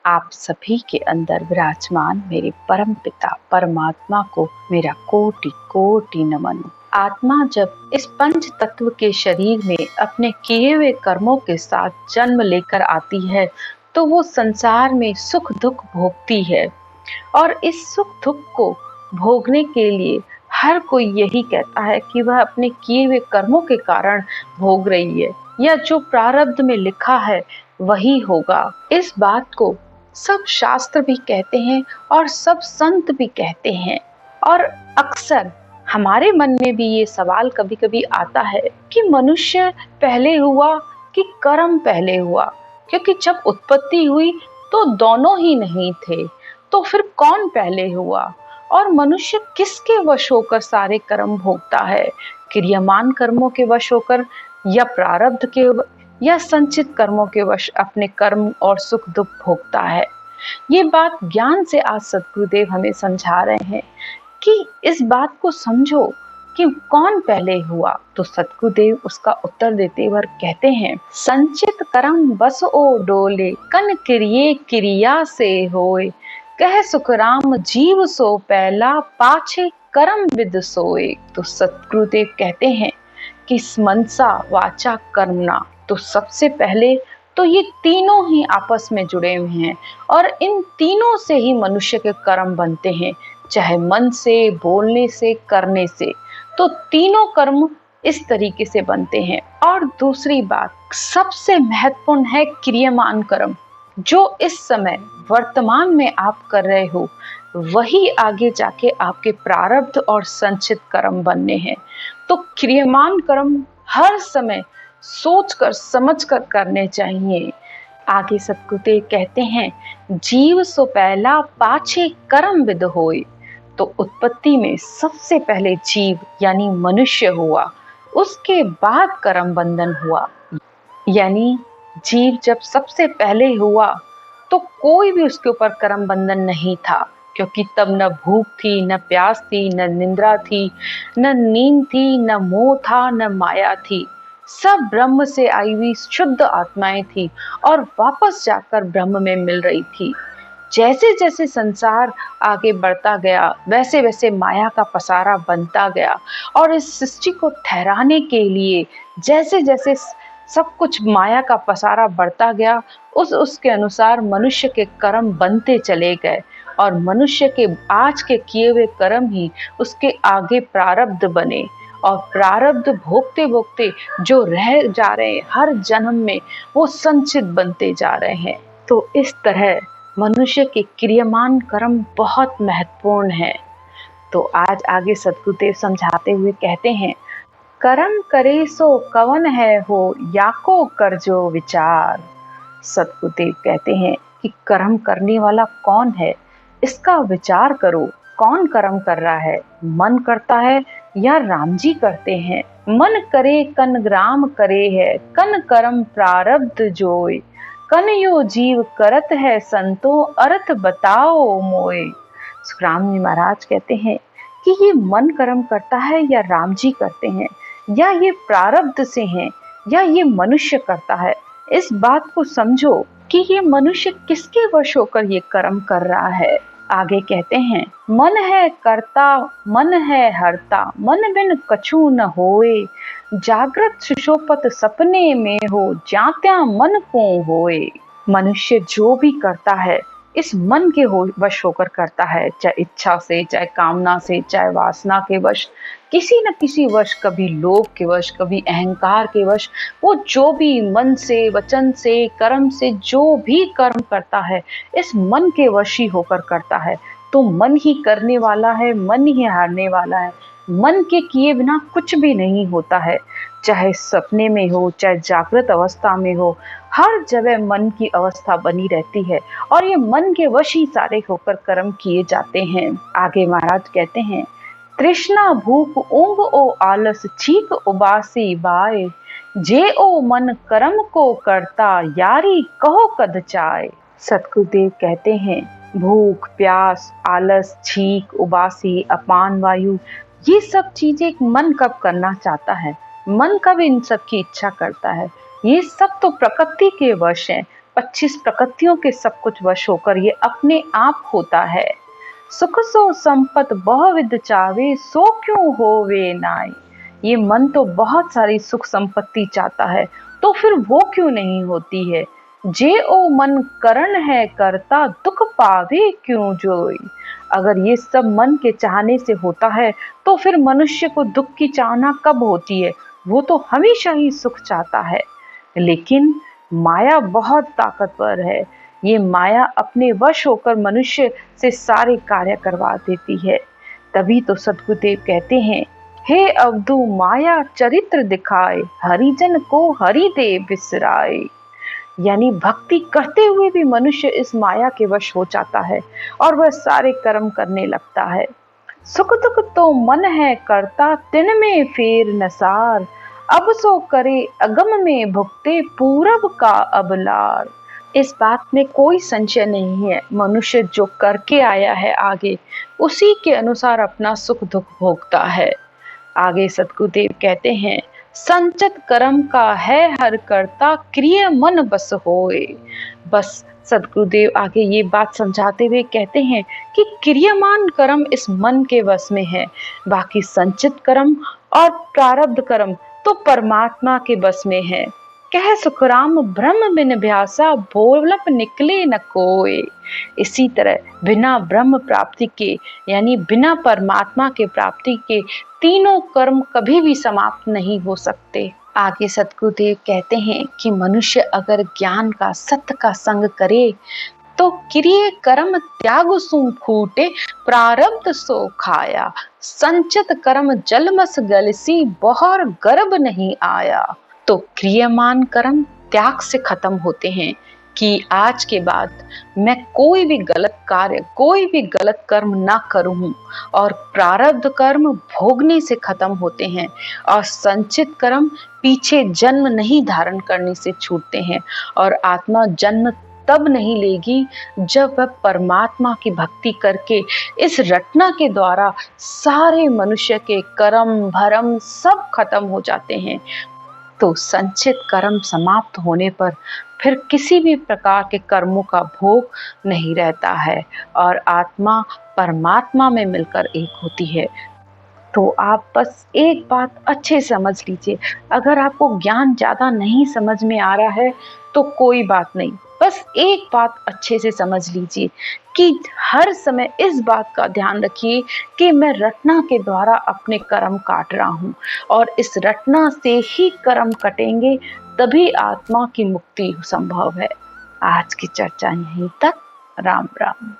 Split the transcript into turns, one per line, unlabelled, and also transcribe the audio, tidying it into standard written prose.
आप सभी के अंदर विराजमान मेरे परम पिता परमात्मा को मेरा कोटि कोटि नमन। आत्मा जब इस पंच तत्व के शरीर में अपने किए हुए कर्मों के साथ जन्म लेकर आती है तो वो संसार में सुख दुख भोगती है, और इस सुख दुख को भोगने के लिए हर कोई यही कहता है कि वह अपने किए हुए कर्मों के कारण भोग रही है, या जो प्रारब्ध में लिखा है वही होगा। इस बात को सब शास्त्र भी कहते हैं और सब संत भी कहते हैं। और अक्सर हमारे मन में भी ये सवाल कभी कभी आता है कि मनुष्य पहले हुआ कि कर्म पहले हुआ, क्योंकि जब उत्पत्ति हुई तो दोनों ही नहीं थे, तो फिर कौन पहले हुआ? और मनुष्य किसके वश होकर सारे कर्म भोगता है? क्रियमान कर्मों के वश होकर, या प्रारब्ध के, या संचित कर्मों के वश अपने कर्म और सुख दुख भोगता है? ये बात ज्ञान से आज सद्गुरुदेव हमें समझा रहे हैं कि इस बात को समझो कि कौन पहले हुआ। तो सद्गुरुदेव उसका उत्तर देते हुए कहते हैं, संचित कर्म बस ओ डोले, कन क्रिये क्रिया से होए, कह सुखराम जीव सो पहला, पाछे कर्म विद सोए। तो सद्गुरुदेव कहते हैं कि मनसा वाचा कर्मणा, तो सबसे पहले तो ये तीनों ही आपस में जुड़े हुए हैं, और इन तीनों से ही मनुष्य के कर्म बनते हैं, चाहे मन से, बोलने से, करने से। तो तीनों कर्म इस तरीके से बनते हैं। और दूसरी बात सबसे महत्वपूर्ण है क्रियमान कर्म, जो इस समय वर्तमान में आप कर रहे हो वही आगे जाके आपके प्रारब्ध और संचित कर्म बनने हैं। तो क्रियमान कर्म हर समय सोचकर समझकर करने चाहिए। आगे सद्गुरुदेव कहते हैं, जीव सो पहला पाछे कर्म विद होए। तो उत्पत्ति में सबसे पहले जीव यानी मनुष्य हुआ, उसके बाद कर्म बंधन हुआ। यानी जीव जब सबसे पहले हुआ तो कोई भी उसके ऊपर कर्म बंधन नहीं था, क्योंकि तब न भूख थी, न प्यास थी, न निंद्रा थी, न नींद थी, न मोह था, न माया थी। सब ब्रह्म से आई हुई शुद्ध आत्माएं थी और वापस जाकर ब्रह्म में मिल रही थी। जैसे जैसे संसार आगे बढ़ता गया वैसे वैसे माया का पसारा बनता गया, और इस सृष्टि को ठहराने के लिए जैसे जैसे सब कुछ माया का पसारा बढ़ता गया, उसके अनुसार मनुष्य के कर्म बनते चले गए, और मनुष्य के आज के किए हुए कर्म ही उसके आगे प्रारब्ध बने, और प्रारब्ध भोगते भोगते जो रह जा रहे हैं हर जन्म में वो संचित बनते जा रहे हैं। तो इस तरह मनुष्य के क्रियमान कर्म बहुत महत्वपूर्ण है। तो आज आगे सद्गुरुदेव समझाते हुए कहते हैं, कर्म करे सो कवन है हो, या को कर जो विचार। सद्गुरुदेव कहते हैं कि कर्म करने वाला कौन है, इसका विचार करो। कौन कर्म कर रहा है, मन करता है या राम जी करते हैं? मन करे कन ग्राम करे है, कन कर्म प्रारब्ध जोय, कन यो जीव करत है संतो, अर्थ बताओ मोय। सुखराम जी महाराज कहते हैं कि ये मन कर्म करता है या राम जी करते हैं, या ये प्रारब्ध से हैं, या ये मनुष्य करता है। इस बात को समझो कि ये मनुष्य किसके वश होकर ये कर्म कर रहा है। आगे कहते हैं, मन है करता मन है हरता, मन बिन कछु न होए, जागृत सुषोपत सपने में हो, जात्या मन को होए। मनुष्य जो भी करता है इस मन के वश होकर करता है, चाहे इच्छा से, चाहे कामना से, चाहे वासना के वश, किसी न किसी वश, कभी लोभ के वश, कभी अहंकार के वश। वो जो भी मन से, वचन से, कर्म से जो भी कर्म करता है इस मन के वश ही होकर करता है। तो मन ही करने वाला है, मन ही हारने वाला है। मन के किए बिना कुछ भी नहीं होता है, चाहे सपने में हो, चाहे जागृत अवस्था में हो, हर जगह मन की अवस्था बनी रहती है, और ये मन के वश ही सारे होकर कर्म किए जाते हैं। आगे महाराज कहते हैं, तृष्णा भूख ऊंघ ओ आलस, छीक उबासी बाय, जे ओ मन कर्म को करता, यारी कहो कद चाय। सतगुरुदेव कहते हैं, भूख, प्यास, आलस, छीक, उबासी, अपान वायु, ये सब चीजें मन कब करना चाहता है, मन कब इन सब की इच्छा करता है? ये सब तो प्रकृति के वश है, 25 प्रकृतियों के सब कुछ वश होकर ये अपने आप होता है। सुख सो संपत बहुविध चावे, सो क्यों होवे नाई। ये मन तो बहुत सारी सुख संपत्ति चाहता है, तो फिर वो क्यों नहीं होती है। जे ओ मन करण है करता, दुख पावे क्यों जोई। अगर ये सब मन के चाहने से होता है, तो फिर मनुष्य को दुख की चाहना कब होती है। वो तो हमेशा ही सुख चाहता है। लेकिन माया बहुत ताकतवर है। ये माया अपने वश होकर मनुष्य से सारे कार्य करवा देती है। तभी तो सद्गुरुदेव कहते हैं, हे अवधू माया चरित्र दिखाए, हरिजन को हरि दे बिसराए। यानी भक्ति करते हुए भी मनुष्य इस माया के वश हो जाता है और वह सारे कर्म करने लगता है। सुख दुख तो मन है करता, तिन में फेर नसार। अब सो करे अगम में भुगते, पूरब का अबलार। इस बात में कोई संशय नहीं है, मनुष्य जो करके आया है आगे, उसी के अनुसार अपना सुख दुख भोगता है। आगे सद्गुरुदेव कहते हैं, संचित कर्म का है हर करता, क्रिय मन बस होए। बस सद्गुरुदेव आगे ये बात समझाते हुए कहते हैं कि क्रियमान कर्म इस मन के वश में है, बाकी संचित कर्म और प्रारब्ध कर्म तो परमात्मा के बस में है। कह सुखराम ब्रह्म बिन भ्यासा, बोलप निकले न कोय। इसी तरह बिना ब्रह्म प्राप्ति के, यानी बिना परमात्मा के प्राप्ति के, तीनों कर्म कभी भी समाप्त नहीं हो सकते। आगे सद्गुरुदेव कहते हैं कि मनुष्य अगर ज्ञान का सत्य का संग करे, तो क्रिय कर्म त्याग सु फूटे, प्रारब्ध सो खाया। संचित कर्म जलमस गलसी, बहुर गर्भ नहीं आया। तो क्रियमान कर्म त्याग से खत्म होते हैं कि आज के बाद मैं कोई भी गलत कार्य, कोई भी गलत कर्म ना करूं, और प्रारब्ध कर्म भोगने से खत्म होते हैं, और संचित कर्म पीछे जन्म नहीं धारण करने से छूटते हैं, और आत्मा जन्म तब नहीं लेगी जब वह परमात्मा की भक्ति करके इस रटना के द्वारा सारे मनुष्य के कर्म भरम सब खत्म हो जाते हैं। तो संचित कर्म समाप्त होने पर फिर किसी भी प्रकार के कर्मों का भोग नहीं रहता है और आत्मा परमात्मा में मिलकर एक होती है। तो आप बस एक बात अच्छे समझ लीजिए, अगर आपको ज्ञान ज्यादा नहीं समझ में आ रहा है तो कोई बात नहीं, बस एक बात अच्छे से समझ लीजिए कि हर समय इस बात का ध्यान रखिए कि मैं रटना के द्वारा अपने कर्म काट रहा हूँ, और इस रटना से ही कर्म कटेंगे, तभी आत्मा की मुक्ति संभव है। आज की चर्चा यहीं तक। राम राम।